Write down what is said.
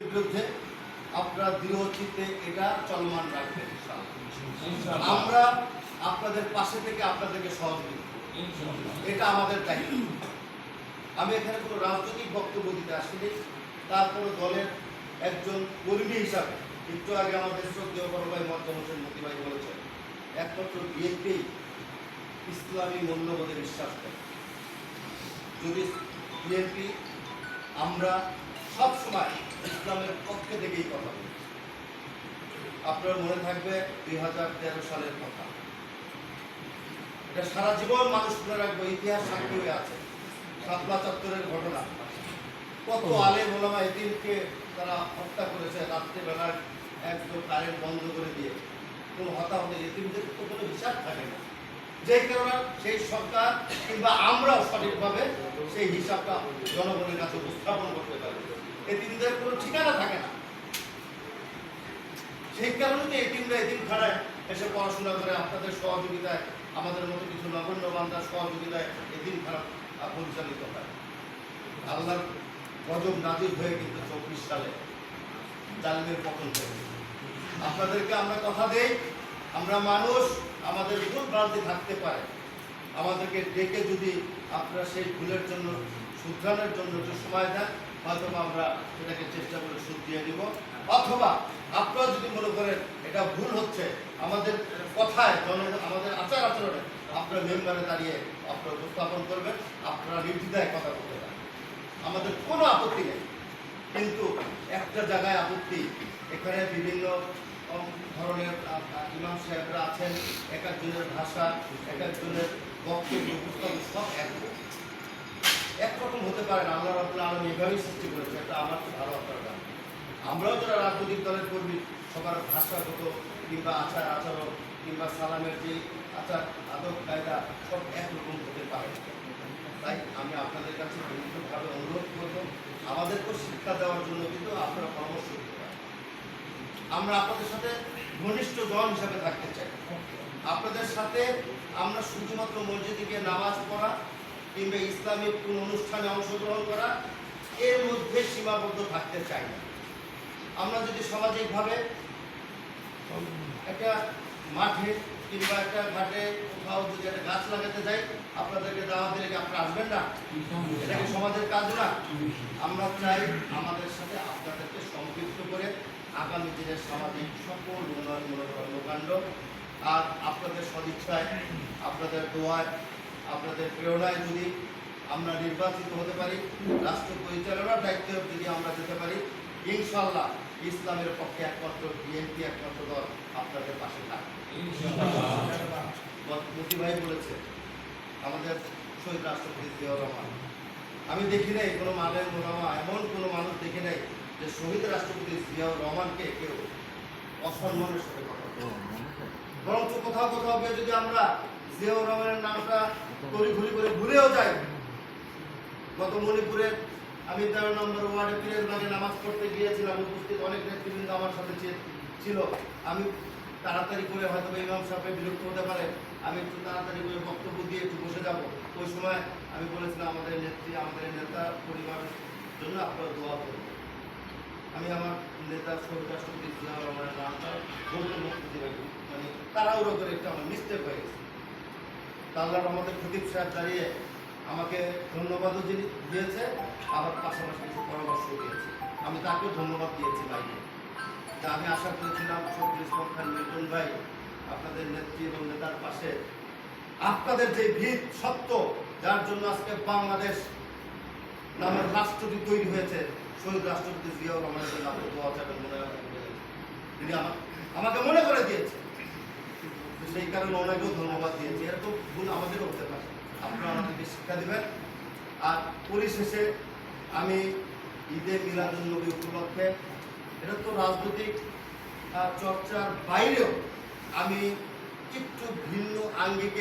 বিরুদ্ধে আপনারা দৃঢ় চিত্তে এটা চলমান রাখবেন। আমরা আপনাদের পাশে থেকে আপনাদেরকে সহযোগিতা করব, এটা আমাদের দায়িত্ব। আমি এখানে কোনো রাজনৈতিক বক্তব্য দিতে আসিনি, তারপর দলের একজন কর্মী হিসাবে একটু আগে আমাদের শ্রদ্ধেয় বড় ভাই মজ্জম হোসেন মতি ভাই বলেছেন, একমাত্র বিএনপি ইসলামী মূল্যবোধে বিশ্বাস করে। যদি বিএনপি আমরা সবসময় ইসলামের পক্ষে থেকেই কথা বলি। আপনার মনে থাকবে 2013 সালের কথা, এটা সারা জীবন মানুষ মনে রাখবে, ইতিহাস সাক্ষী হয়ে আছে। শাপলা চত্বরের ঘটনা, কত আলেম ওলামা এতিমকে তারা হত্যা করেছে রাত্রিবেলার একদম কারেন্ট বন্ধ করে দিয়ে। কোনো হতাহত এতিমদের তো কোনো হিসাব থাকে না, যেই কারণে সেই সরকার কিংবা আমরাও সঠিকভাবে সেই হিসাবটা জনগণের কাছে উপস্থাপন করতে পারি। এতিমদের কোনো ঠিকানা থাকে না, সেই কারণে তো এতিমরা এতিমখানায় এসে পড়াশোনা করে আপনাদের সহযোগিতায়, আমাদের মতো কিছু নগণ্য বান্দার সহযোগিতায় এতিমখানা পরিচালিত হয়। আল্লাহর গজব নাজির হয়ে কিন্তু 24 সালে জালিমের পতন হয়েছে। আপনাদেরকে আমরা কথা দেই, আমরা মানুষ, আমাদের ভুল ভ্রান্তি থাকতে পারে, আমাদেরকে ডেকে যদি আপনারা সেই ভুলের জন্য শুধরানোর জন্য একটু সময় দেন, হয়তো আমরা সেটাকে চেষ্টা করে শুধরিয়ে দিব। অথবা আপনারা যদি মনে করেন এটা ভুল হচ্ছে, আমাদের কথায় আমাদের আচার আচরণে আপনারা মেম্বারে দাঁড়িয়ে আপনারা উপস্থাপন করবেন, আপনারা নির্দ্বিধায় কথা বলতে পারেন, আমাদের কোনো আপত্তি নেই। কিন্তু একটা জায়গায় আপত্তি, এখানে বিভিন্ন ধরনের ইমাম সাহেবরা আছেন, এক একজনের ভাষা, এক একজনের বক্তব্য উপস্থাপন সব একরকম হতে পারে না। আল্লাহ রাব্বুল আলামিন এভাবেই সৃষ্টি করেছে, এটা আমার তো ভালো আপনারা জানেন। আমরাও যারা রাজনৈতিক দলের কর্মী, সবার ভাষাগত কিংবা আচার আচরণ কিংবা সালামের যে আচার আদব কায়দা সব একরকম হতে পারে। তাই আমি আপনাদের কাছে বিনীতভাবে অনুরোধ করব, আমাদেরকেও শিক্ষা দেওয়ার জন্য কিন্তু আপনারা পরামর্শ দিতে পারেন। আমরা আপনাদের সাথে ঘনিষ্ঠ জন হিসাবে থাকতে চাই। আপনাদের সাথে আমরা শুধুমাত্র মসজিদে গিয়ে নামাজ পড়া কিংবা ইসলামিক কোন অনুষ্ঠানে অংশগ্রহণ করা এর মধ্যে সীমাবদ্ধ থাকতে চাই না। আমরা যদি সামাজিকভাবে একটা মাঠে কিংবা একটা ঘাটে কোথাও যদি একটা গাছ লাগাতে যাই, আপনাদেরকে দাওয়াত দিলে কি আপনারা আসবেন না? এটা কি সমাজের কাজ না? আমরা চাই আমাদের সাথে আপনাদেরকে সম্পৃক্ত করে আগামী দিনের সামাজিক সকল উন্নয়নমূলক কর্মকাণ্ড আর আপনাদের সদিচ্ছায়, আপনাদের দোয়ায়, আপনাদের প্রেরণায় যদি আমরা নির্বাচিত হতে পারি, রাষ্ট্র পরিচালনার দায়িত্বে যদি আমরা যেতে পারি, ইনশাআল্লাহ ইসলামের পক্ষে একমাত্র বিএনপি একমাত্র দল আপনাদের পাশে থাকবে। মতি ভাই বলেছে আমাদের শহীদ রাষ্ট্রপতি জিয়াউর রহমান, আমি দেখি নাই কোনো মালের মোলামা, এমন কোনো মানুষ দেখি নাই যে শহীদ রাষ্ট্রপতি জিয়াউর রহমানকে কেউ অসম্মানের সাথে কথা বলে। বরঞ্চ কোথাও কোথাও গিয়ে যদি আমরা জিয়াউর রহমানের নামটা তড়িঘড়ি করে ঘুরেও যাই, গত মণিপুরের আমি 13 নম্বর ওয়ার্ডে পীরের বাগে নামাজ পড়তে গিয়েছিলাম, উপস্থিত অনেক নেতৃবৃন্দ আমার সাথে ছিল। আমি তাড়াতাড়ি করে হয়তো ইমাম সাহেব বিরক্ত হতে পারে, আমি একটু তাড়াতাড়ি করে বক্তব্য দিয়ে একটু বসে যাব। ওই সময় আমি বলেছিলাম আমাদের নেত্রী, আমাদের নেতা পরিবারের জন্য আপনারা দোয়া করবেন। আমি আমার নেতা শহীদ রাষ্ট্রপতি জিয়াউর রহমানের নামটা বলতে মানে তাড়াহুড়ো করে একটা আমার মিস্টেক হয়ে গেছে। আল্লাহর রহমতে খতিব সাহেব দাঁড়িয়ে আমাকে ধন্যবাদও দিয়েছে, আবার পাশাপাশি কিছু পরামর্শ দিয়েছে। আমি তাকেও ধন্যবাদ দিয়েছি ভাইকে। তা আমি আশা করেছিলাম শফিউল ইসলাম খান মিল্টন ভাই আপনাদের নেত্রী এবং নেতার পাশে, আপনাদের যে ভিত সত্য যার জন্য আজকে বাংলাদেশ নামের রাষ্ট্রটি তৈরি হয়েছে, শহীদ রাষ্ট্রপতি জিয়াউর রহমানের জন্য আপনি দোয়া চাবেন মনে তিনি আমাকে মনে করে দিয়েছে। সেই কারণে ওনাকেও ধন্যবাদ দিয়েছি। এরকম ভুল আমাদেরও হতে পারে, আপনারা আমাদেরকে শিক্ষা দেবেন। আর পরিশেষে আমি ঈদে মিলাদুন্নবী উপলক্ষে, এটা তো রাজনৈতিক চর্চার বাইরেও আমি একটু ভিন্ন আঙ্গিকে